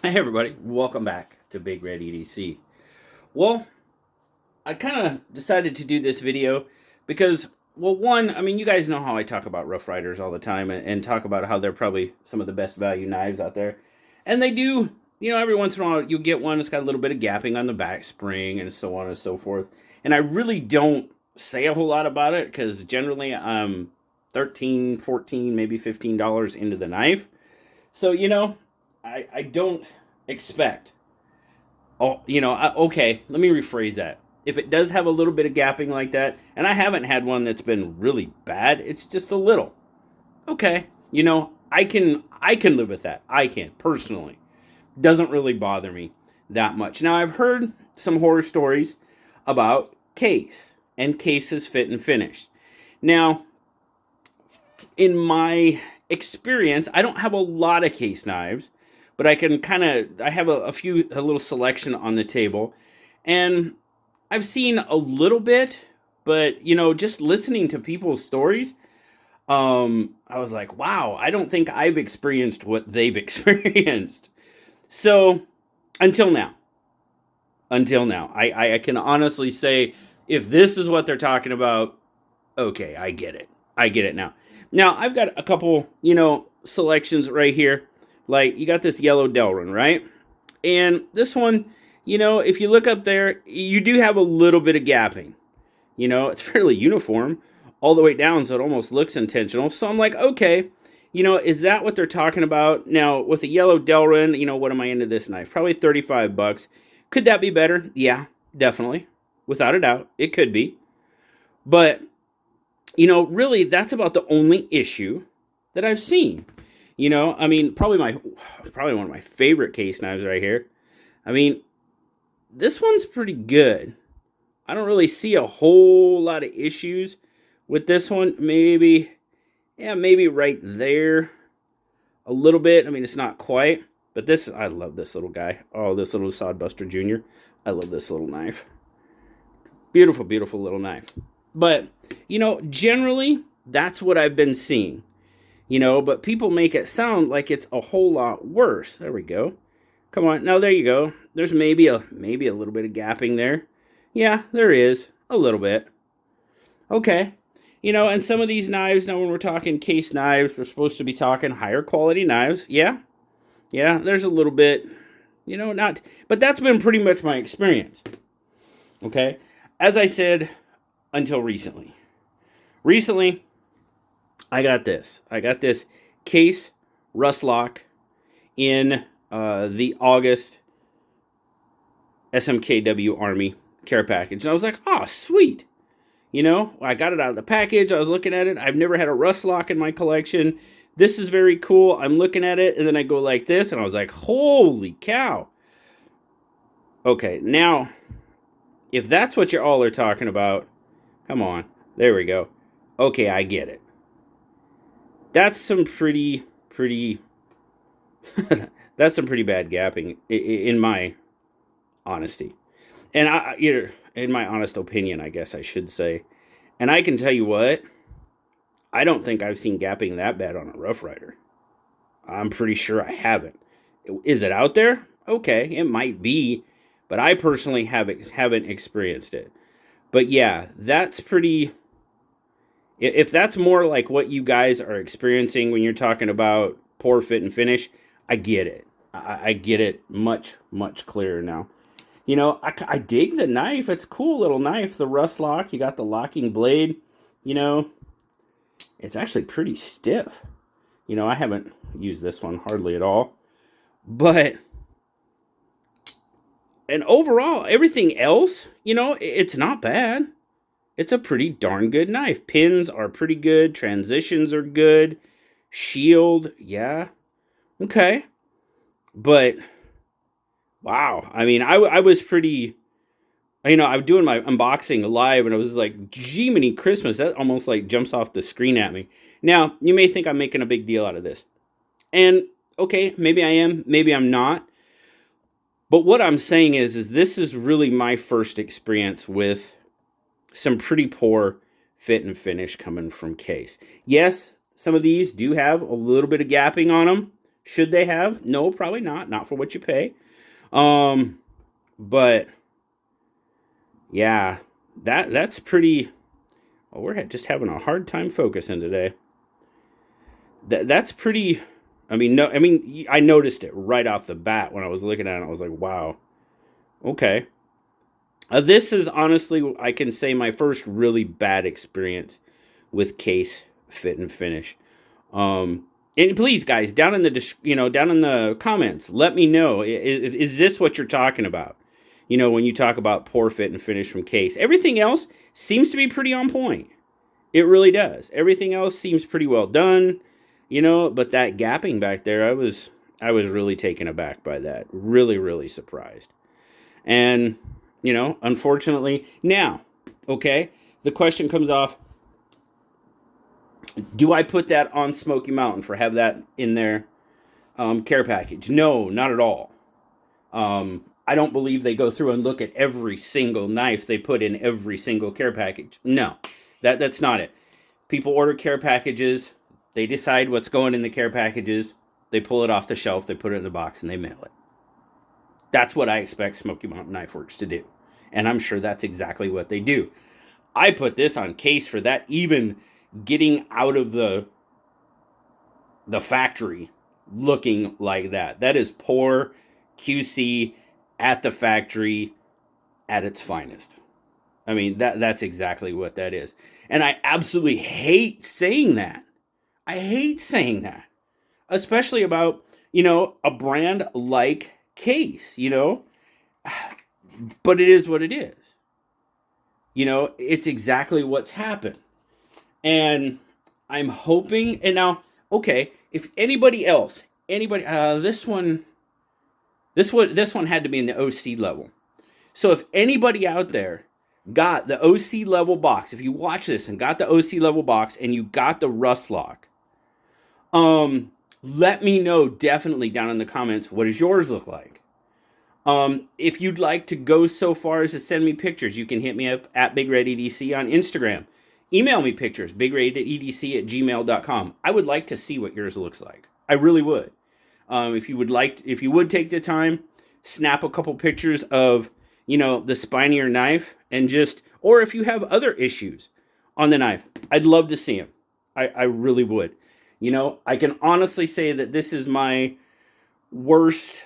Hey everybody, welcome back to BigRedEDC. Well, I kind of decided to do this video because, well, one, I mean, you guys know how I talk about Rough Riders all the time and talk about how they're probably some of the best value knives out there. And they do, every once in a while you'll get one that's got a little bit of gapping on the back spring and so on and so forth. And I really don't say a whole lot about it because generally I'm 13, 14, maybe $15 into the knife. So, I don't expect. Oh, okay, let me rephrase that. If it does have a little bit of gapping like that, and I haven't had one that's been really bad, it's just a little. Okay, I can live with that. I can personally. Doesn't really bother me that much. Now I've heard some horror stories about case and cases fit and finished. Now, in my experience, I don't have a lot of case knives, but I have a little selection on the table, and I've seen a little bit, but just listening to people's stories, I was like, wow, I don't think I've experienced what they've experienced. So until now, I can honestly say if this is what they're talking about, okay, I get it. I get it now. Now, I've got a couple, selections right here. Like, you got this yellow Delrin, right? And this one, if you look up there, you do have a little bit of gapping. It's fairly uniform all the way down, so it almost looks intentional. So I'm like, okay, is that what they're talking about? Now, with the yellow Delrin, what am I into this knife? Probably 35 bucks. Could that be better? Yeah, definitely. Without a doubt, it could be. But really, that's about the only issue that I've seen. I mean, probably one of my favorite case knives right here. I mean, this one's pretty good. I don't really see a whole lot of issues with this one. Maybe right there a little bit. I mean, it's not quite, but I love this little guy. Oh, this little Sodbuster Jr. I love this little knife. Beautiful, beautiful little knife. But, generally, that's what I've been seeing. But people make it sound like it's a whole lot worse. There we go. Come on. Now, there you go. There's maybe a little bit of gapping there. Yeah, there is. A little bit. Okay. And some of these knives, now when we're talking case knives, we're supposed to be talking higher quality knives. Yeah. Yeah, there's a little bit, not. But that's been pretty much my experience. Okay. As I said, until recently. Recently, I got this. I got this case rust lock in the August SMKW Army care package. And I was like, oh, sweet. I got it out of the package. I was looking at it. I've never had a rust lock in my collection. This is very cool. I'm looking at it, and then I go like this, and I was like, holy cow. Okay, now, if that's what you all are talking about, come on. There we go. Okay, I get it. That's some pretty that's some pretty bad gapping in my honesty. And in my honest opinion, I guess I should say. And I can tell you what, I don't think I've seen gapping that bad on a Rough Rider. I'm pretty sure I haven't. Is it out there? Okay, it might be, but I personally haven't experienced it. But yeah, that's pretty. If that's more like what you guys are experiencing when you're talking about poor fit and finish, I get it. I get it much, much clearer now. I dig the knife. It's a cool little knife. The rust lock, you got the locking blade. It's actually pretty stiff. I haven't used this one hardly at all. But, and overall, everything else, it's not bad. It's a pretty darn good knife. Pins are pretty good. Transitions are good. Shield, yeah. Okay. But, wow. I mean, I was pretty, I was doing my unboxing live and I was like, Jiminy Christmas. That almost like jumps off the screen at me. Now, you may think I'm making a big deal out of this. And, okay, maybe I am. Maybe I'm not. But what I'm saying is this is really my first experience with some pretty poor fit and finish coming from case. Yes, some of these do have a little bit of gapping on them. Should they have? No, probably not. Not for what you pay. But yeah, that's pretty. Oh, we're just having a hard time focusing today. That's pretty. I mean, no. I mean, I noticed it right off the bat when I was looking at it. I was like, wow. Okay. This is honestly, I can say, my first really bad experience with case fit and finish. And please, guys, down in the down in the comments, let me know. Is this what you're talking about? When you talk about poor fit and finish from case, everything else seems to be pretty on point. It really does. Everything else seems pretty well done. But that gapping back there, I was really taken aback by that. Really, really surprised. And unfortunately, now, okay, the question comes off. Do I put that on Smoky Mountain for have that in their care package? No, not at all. I don't believe they go through and look at every single knife they put in every single care package. No, that's not it. People order care packages. They decide what's going in the care packages. They pull it off the shelf. They put it in the box and they mail it. That's what I expect Smoky Mountain Knife Works to do. And I'm sure that's exactly what they do. I put this on case for that even getting out of the factory looking like that. That is poor QC at the factory at its finest. I mean, that's exactly what that is. And I absolutely hate saying that. I hate saying that. Especially about, a brand like Case, But it is what it is. It's exactly what's happened. And I'm hoping, and now, okay, if anybody else, this one had to be in the OC level. So if anybody out there got the OC level box, if you watch this and got the OC level box and you got the rust lock, let me know definitely down in the comments, what does yours look like? If you'd like to go so far as to send me pictures, you can hit me up at BigRedEDC on Instagram. Email me pictures, BigRedEDC@gmail.com. I would like to see what yours looks like. I really would. If you would take the time, snap a couple pictures of, the spine of your knife or if you have other issues on the knife, I'd love to see them. I really would. I can honestly say that this is my first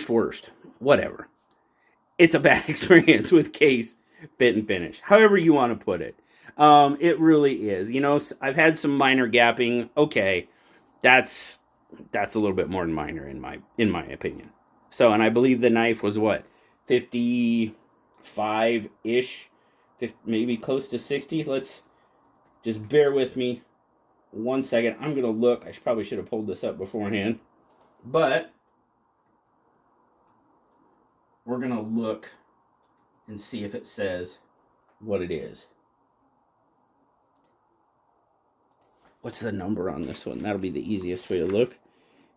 worst, whatever. It's a bad experience with case, fit, and finish. However you want to put it. It really is. I've had some minor gapping. Okay, that's a little bit more than minor in my opinion. So, and I believe the knife was what, 55-ish, maybe close to 60. Let's just bear with me 1 second. I'm gonna look. I probably should have pulled this up beforehand, but we're gonna look and see if it says what it is. What's the number on this one? That'll be the easiest way to look.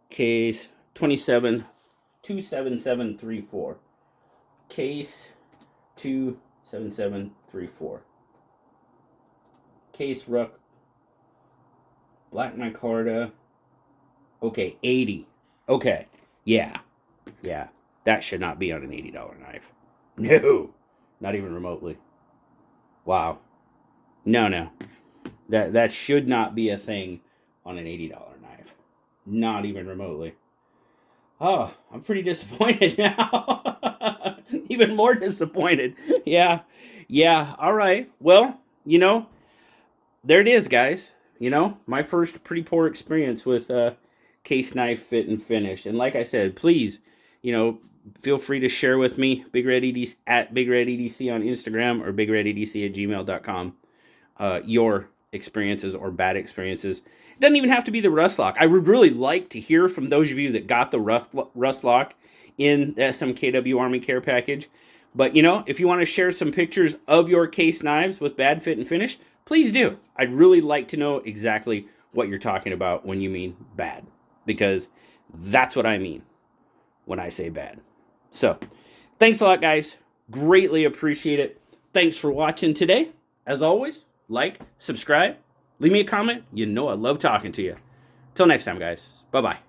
Case 27734. Case 27734. Case Ruck. Black micarta. Okay, 80. Okay, yeah. That should not be on an $80 knife. No, not even remotely. Wow. No. That should not be a thing on an $80 knife. Not even remotely. Oh, I'm pretty disappointed now. Even more disappointed. Yeah. All right. Well, there it is, guys. My first pretty poor experience with case knife fit and finish. And like I said, please, feel free to share with me, BigRedEDC at BigRedEDC on Instagram or BigRedEDC@gmail.com, your experiences or bad experiences. It doesn't even have to be the rust lock. I would really like to hear from those of you that got the rust lock in the SMKW Army Care Package. But, if you want to share some pictures of your case knives with bad fit and finish, please do. I'd really like to know exactly what you're talking about when you mean bad, because that's what I mean when I say bad. So, thanks a lot, guys. Greatly appreciate it. Thanks for watching today. As always, like, subscribe, Leave me a comment. You know I love talking to you. Till next time, guys. Bye-bye.